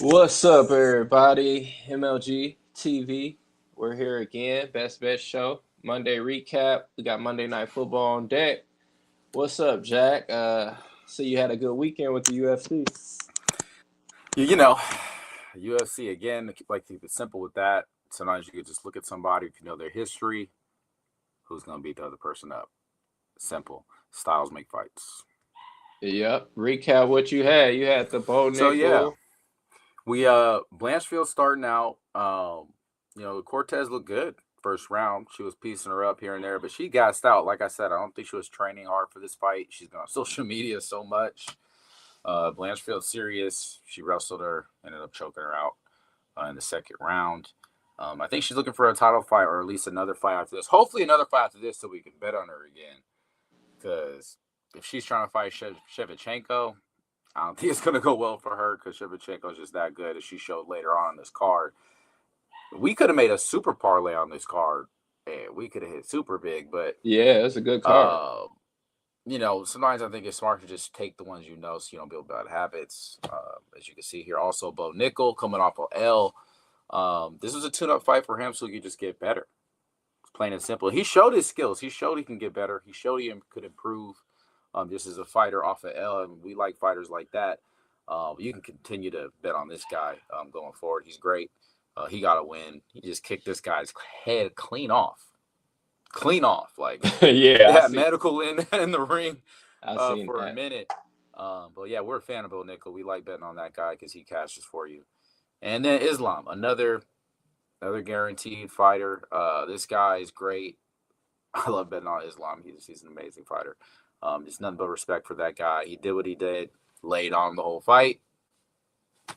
What's up, everybody? MLG TV. We're here again. Best Bet Show. Monday recap. We got Monday Night Football on deck. What's up, Jack? See you had a good weekend with the UFC. You know, UFC again. Like to keep it simple with that. Sometimes you could just look at somebody if you know their history, who's going to beat the other person up. Simple. Styles make fights. Yep. Recap what you had. You had the Bo So yeah, Nickel. we Blanchfield starting out. Cortez looked good first round. She was piecing her up here and there, but she gassed out. Like I said, I don't think she was training hard for this fight. She's been on social media so much. Blanchfield serious. She wrestled her, ended up choking her out in the second round. I think she's looking for a title fight or at least another fight after this. Hopefully, another fight after this so we can bet on her again. Because if she's trying to fight Shevchenko, I don't think it's going to go well for her because Shevchenko is just that good, as she showed later on in this card. We could have made a super parlay on this card, and we could have hit super big. But Yeah, it's a good card. sometimes I think it's smart to just take the ones so you don't build bad habits. As you can see here, also Bo Nickel coming off of L. This was a tune-up fight for him, so he could just get better. It's plain and simple. He showed his skills. He showed he can get better. He showed he could improve just as a fighter off of L, and we like fighters like that. You can continue to bet on this guy going forward. He's great. He got a win. He just kicked this guy's head clean off. Clean off. Like, they Yeah, had medical in the ring I seen for a that. minute. But yeah, we're a fan of Bill Nickel. We like betting on that guy because he cashes for you. And then Islam, another guaranteed fighter. This guy is great. I love betting on Islam. He's an amazing fighter. Just nothing but respect for that guy. He did what he did, laid on the whole fight,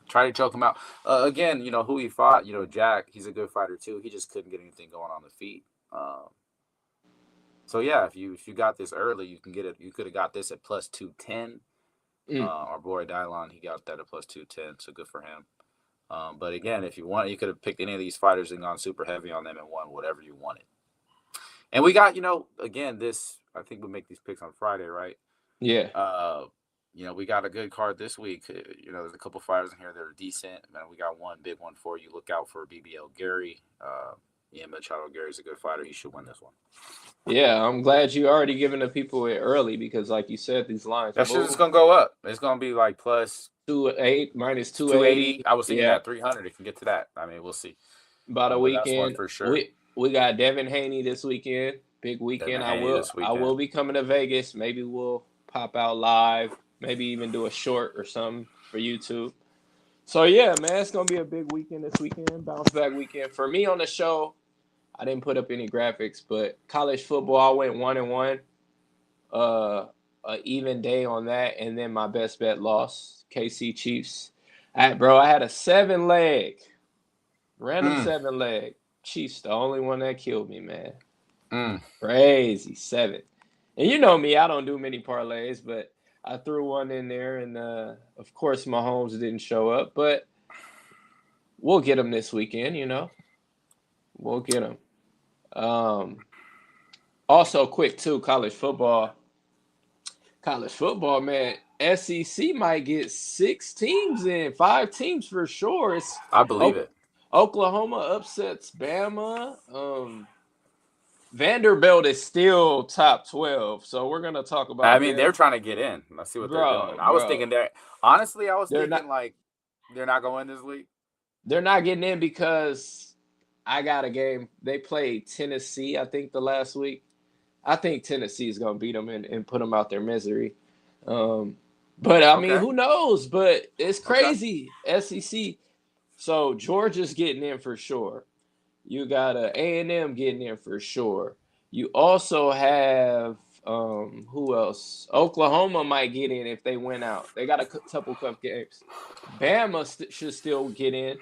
tried to choke him out. Again, who he fought. Jack. He's a good fighter too. He just couldn't get anything going on the feet. So yeah, if you got this early, you can get it. You could have got this at plus 210. Mm. Our boy Dylon, he got that at plus 210. So good for him. But again, if you want, you could have picked any of these fighters and gone super heavy on them and won whatever you wanted. And we got, again, this, I think we make these picks on Friday, right? Yeah. We got a good card this week. There's a couple fighters in here that are decent. Man, we got one big one for you. Look out for BBL Gary. Machado Gary's a good fighter. He should win this one. Yeah, I'm glad you already giving the people it early because, like you said, these lines That shit move. is going to go up. It's going to be like plus 2-8 minus 280. 280. I was thinking Yeah, that 300. It can get to that. I mean, we'll see. about a But that's one weekend. for sure. We got Devin Haney this weekend. Big weekend. Devin I Haney will this I will weekend. be coming to Vegas. Maybe we'll pop out live. Maybe even do a short or something for YouTube. So yeah, man, it's gonna be a big weekend this weekend. Bounce back weekend for me on the show. I didn't put up any graphics, but college football I went 1-1. Uh, a even day on that, and then my best bet lost. KC Chiefs. I had a 7 leg. Random Mm, 7 leg. Chiefs, the only one that killed me, man. mm. Crazy 7. And you know me, I don't do many parlays, but I threw one in there, and of course Mahomes didn't show up, but we'll get him this weekend. We'll get him. Um, Also, quick too, college football. College football, man. SEC might get 6 teams in, 5 teams for sure. It's I believe it. Oklahoma upsets Bama. Vanderbilt is still top 12, so we're gonna talk I about mean, they're them, trying to get in. Let's see what they're doing. bro. I was thinking that. Honestly, I was They're thinking not. like they're not going this week. They're not getting in because I got a game. They played Tennessee, I think, the last week. I think Tennessee is gonna beat them and put them out their misery. Um, but I mean, Okay. who knows? But it's Okay. crazy. SEC. So Georgia's getting in for sure. You got A&M getting in for sure. You also have who else? Oklahoma might get in if they win out. They got a couple cup games. Bama should still get in.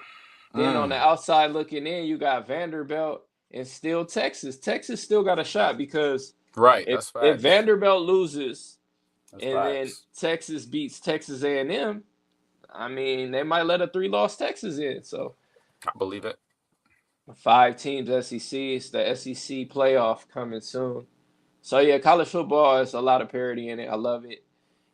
Then on the Mm, outside looking in, you got Vanderbilt and still Texas. Texas still got a shot because right. if That's if facts. Vanderbilt loses That's and then facts. Texas beats Texas A&M, I mean they might let a 3-loss Texas in. So I believe it. 5 teams SEC. It's the SEC playoff coming soon. So yeah, college football is a lot of parity in it. I love it.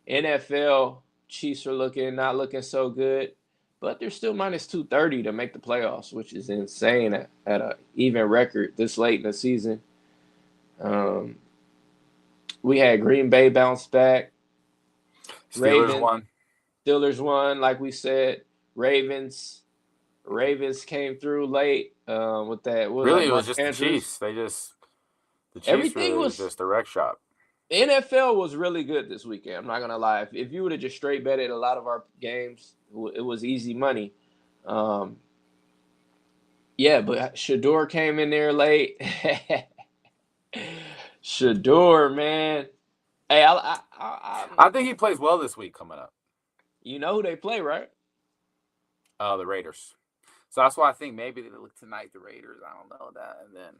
NFL Chiefs are not looking so good. but they're still minus 230 to make the playoffs, which is insane at a even record this late in the season. Um, we had Green Bay bounce back. Steelers Ravens, won. Steelers won, like we said. Ravens, Ravens came through late with that. What was Really, that? it was Mark just the Andrews. Chiefs. The Chiefs Everything really was was just a wreck shop. NFL was really good this weekend. I'm not gonna lie. If you would have just straight betted a lot of our games, it was easy money. Um, yeah, but Shador came in there late. Shador, man. Hey, I think he plays well this week coming up. you know who they play, right? The Raiders. So that's why I think maybe they look tonight. The Raiders. I don't know that, and then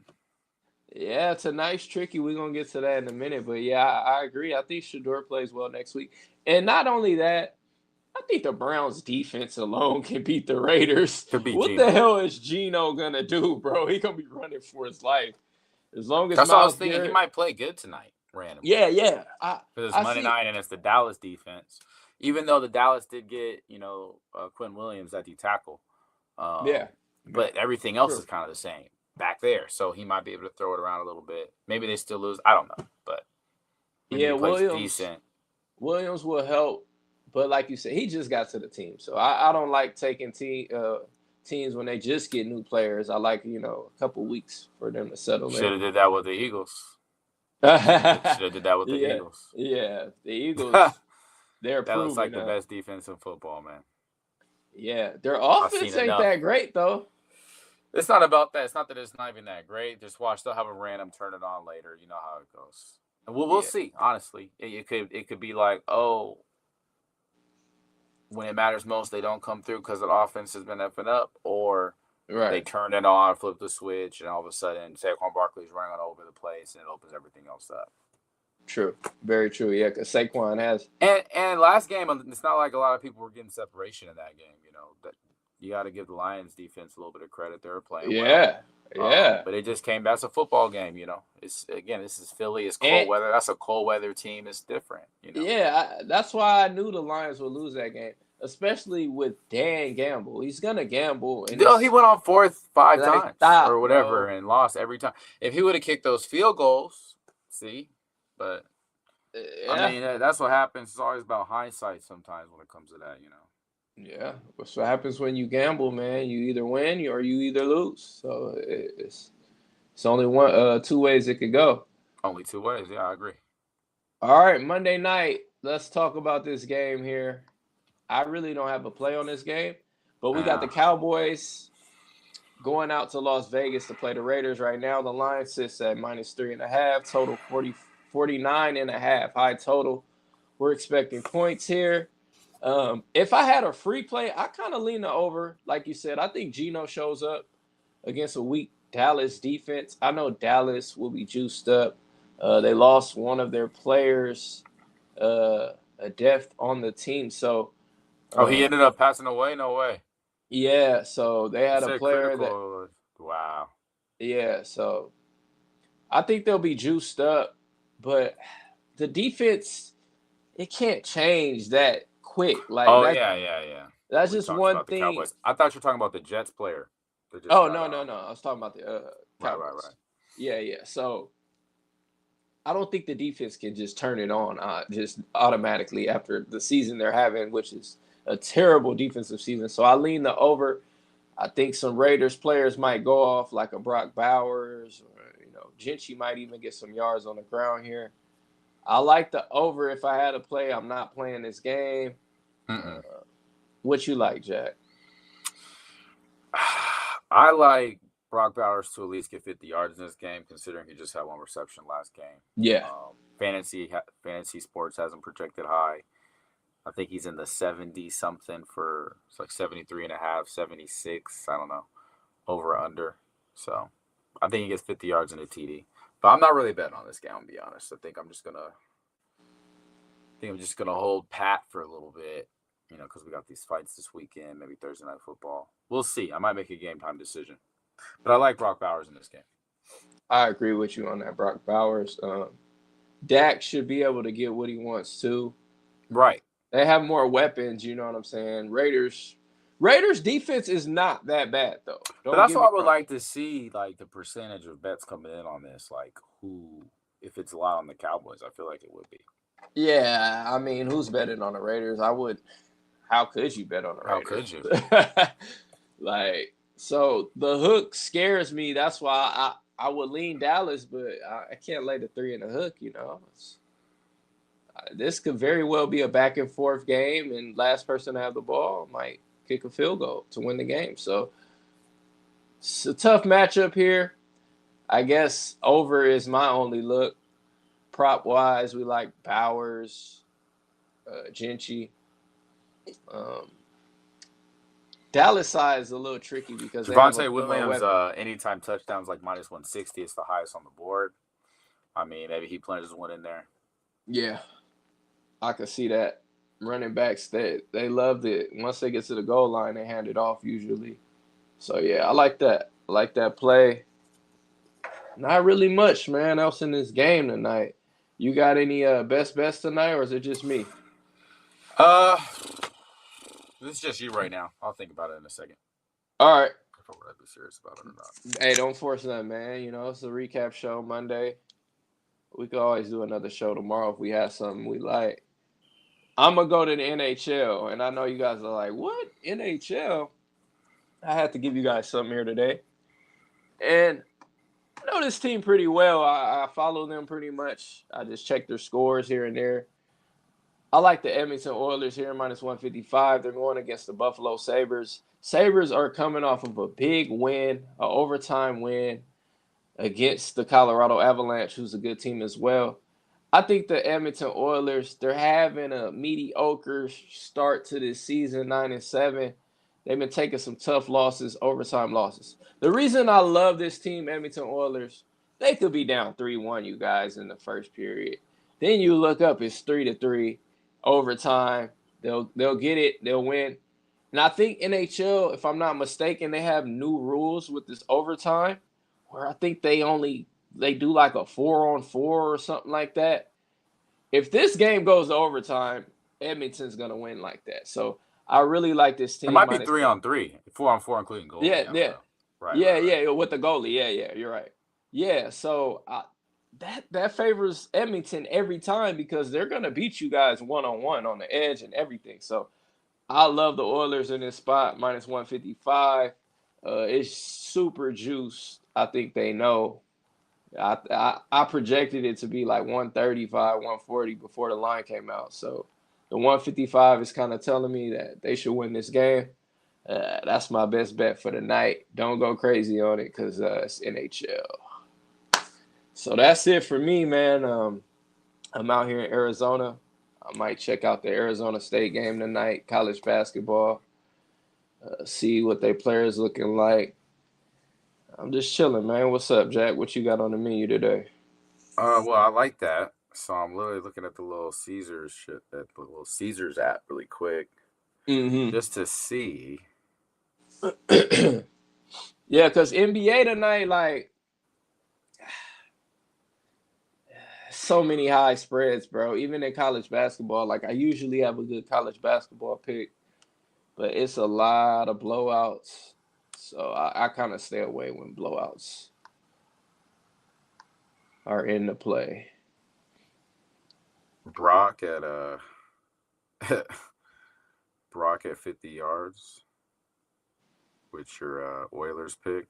Yeah, tonight's tricky. We're gonna get to that in a minute, but yeah, I agree. I think Shador plays well next week, and not only that, I think the Browns' defense alone can beat the Raiders. could be What the Gino. hell is Gino gonna do, bro? He gonna be running for his life as long as That's what I was Miles thinking. He Garrett. might play good tonight, randomly. Yeah, yeah. I Because it's I Monday see. night and it's the Dallas defense. Even though the Dallas did get, Quinn Williams at the tackle, Yeah, yeah. but everything else True. is kind of the same back there. So he might be able to throw it around a little bit. Maybe they still lose. I don't know, but maybe Yeah, he plays Williams. decent. Williams will help, but like you said, he just got to the team, so I don't like taking teams when they just get new players. I like a couple weeks for them to settle Should in. have did that with the Eagles. Should have did that with the Yeah, Eagles. yeah. The That Eagles, they're looks like proving. the best defense in football, man. Yeah, their I've seen offense ain't enough. that great though. It's not about that. It's not that it's not even that great. Just watch. They'll have a random turn it on later. You know how it goes. And we'll Yeah, see. Honestly, it could be like, oh, when it matters most, they don't come through because the offense has been effing up, or they right. turn it on, flip the switch, and all of a sudden Saquon Barkley's running all over the place, and it opens everything else up. True, very true. Yeah, because Saquon has. And last game, it's not like a lot of people were getting separation in that game. That you got to give the Lions defense a little bit of credit. They were playing well. Yeah, yeah, But it just came. That's a football game. It's again. This is Philly. It's and cold weather. That's a cold weather team. It's different. yeah. That's why I knew the Lions would lose that game, especially with Dan Gamble. He's gonna gamble, and He went on fourth 5 times or stop, whatever bro. and lost every time. If he would have kicked those field goals, see, but I Yeah, mean that's what happens. It's always about hindsight sometimes when it comes to that. yeah. That's what happens when you gamble, man. You either win or you either lose. So it's only two ways it could go. Only two ways. Yeah, I agree. All right, Monday night. Let's talk about this game here. I really don't have a play on this game, but we got the Yeah. Cowboys going out to Las Vegas to play the Raiders right now. The line sits at -3.5, total 49.5, high total. We're expecting points here. If I had a free play, I kind of lean the over. Like you said, I think Geno shows up against a weak Dallas defense. I know Dallas will be juiced up. They lost one of their players, a death on the team. So, Oh, he um, ended up passing away. No way. yeah, so they You had a said player that, critical. Wow. yeah, so I think they'll be juiced up, but the defense, it can't change that quick. Like Oh yeah. that's We just talked one about the thing. Cowboys. I thought you were talking about the Jets player that just Oh got no, no, no. I was talking about the right. Cowboys. Yeah, yeah. So I don't think the defense can just turn it on just automatically after the season they're having, which is a terrible defensive season. So I lean the over. I think some Raiders players might go off like a Brock Bowers or Gentry might even get some yards on the ground here. I like the over if I had to play. I'm not playing this game. Mm-mm. What you like, Jack? I like Brock Bowers to at least get 50 yards in this game, considering he just had one reception last game. Yeah. Fantasy sports has him projected high. I think he's in the 70 something for it's like 73 and a half, 76. I don't know, over or under. So I think he gets 50 yards in a TD. But I'm not really betting on this game, to be honest. I think I'm just gonna hold pat for a little bit, because we got these fights this weekend, maybe Thursday night football. We'll see. I might make a game time decision. But I like Brock Bowers in this game. I agree with you on that, Brock Bowers. Dak should be able to get what he wants to. Right. They have more weapons, you know what I'm saying? Raiders Raiders defense is not that bad though. But Don't that's get why me I would wrong. like to see like the percentage of bets coming in on this. Like who, if it's a lot on the Cowboys, I feel like it would be. Yeah, I mean, who's betting on the Raiders? I would. How could you bet on the How could Raiders? you? Like, so the hook scares me. That's why I would lean Dallas, but I can't lay the 3 in the hook. This could very well be a back and forth game, and last person to have the ball might kick a field goal to win the game. So it's a tough matchup here. I guess over is my only look. Prop wise, we like Bowers, Gentry. Um, Dallas side is a little tricky because they have a Javonte good Williams, weapon. anytime touchdowns like minus 160, it's the highest on the board. I mean, maybe he plunges one in there. Yeah, I can see that. Running backs, they loved it. Once they get to the goal line, they hand it off usually. So yeah, I like that. I like that play. Not really much, man, else in this game tonight. You got any best bets tonight, or is it just me? Uh, this is just you right now. I'll think about it in a second. All right. If I would be serious about it or not. Hey, don't force nothing, man. It's a recap show Monday. We could always do another show tomorrow if we have something we like. I'm gonna go to the NHL, and I know you guys are like, "What NHL?" I had to give you guys something here today, and I know this team pretty well. I follow them pretty much. I just check their scores here and there. I like the Edmonton Oilers here, minus 155. They're going against the Buffalo Sabres. Sabres are coming off of a big win, an overtime win against the Colorado Avalanche, who's a good team as well. I think the Edmonton Oilers, they're having a mediocre start to this season, 9-7. They've been taking some tough losses, overtime losses. The reason I love this team, Edmonton Oilers, they could be down 3-1, you guys, in the first period. Then you look up, it's 3-3, overtime. They'll get it, they'll win. And I think NHL, if I'm not mistaken, they have new rules with this overtime where I think they do like a 4-on-4 or something like that. If this game goes to overtime, Edmonton's gonna win like that. So I really like this It team might be minus 3-on-3, 4-on-4, including goalie. yeah, I don't yeah, know. Right. yeah, with the goalie. Yeah, you're right. Yeah, so that favors Edmonton every time because they're gonna beat you guys 1-on-1 on the edge and everything. So I love the Oilers in this spot minus 155. It's super juiced. I think they know. I projected it to be like 135, 140 before the line came out. So the 155 is kind of telling me that they should win this game. That's my best bet for the night. Don't go crazy on it because it's NHL. So that's it for me, man. I'm out here in Arizona. I might check out the Arizona State game tonight, college basketball, see what their players looking like. I'm just chilling, man. What's up, Jack? What you got on the menu today? Well, I like that. So I'm literally looking at the little Caesars shit, at the little Caesars app, really quick, Mm-hmm. just to see. Yeah, because NBA tonight, like, so many high spreads, bro. Even in college basketball, like, I usually have a good college basketball pick, but it's a lot of blowouts. So I kind of stay away when blowouts are in the play. Brock at Brock at 50 yards, which your Oilers pick.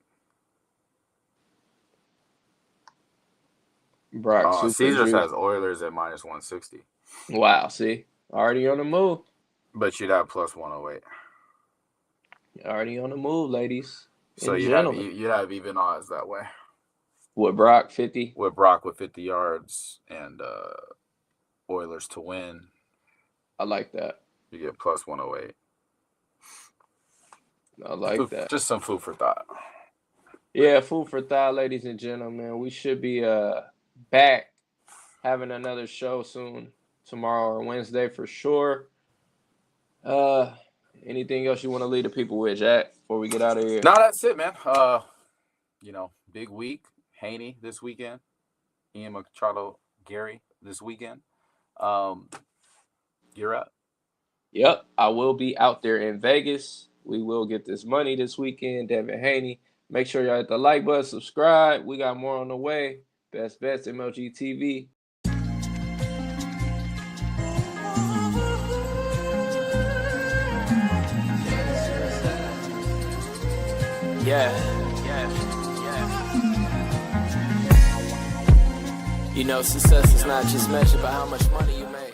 Brock super Caesars juice. has Oilers at minus 160, Wow, see? Already on the move. but you'd have plus 108. Already on the move, ladies So and you'd have gentlemen. you'd have even odds that way With Brock 50. with Brock with 50 yards and Oilers to win. I like that. You get plus 108. I like that. Just some food for thought. Yeah, food for thought, ladies and gentlemen. We should be back having another show soon, tomorrow or Wednesday for sure. Uh, Anything else you want to leave the people with, Jack, before we get out of here? No, that's it, man. Big week. Haney this weekend. Ian Machado, Gary this weekend. You're up. Yep, I will be out there in Vegas We will get this money this weekend. Devin Haney. Make sure y'all hit the like button, subscribe. We got more on the way. Best bets, MLG TV. Yeah. You know, success is not just measured by how much money you make.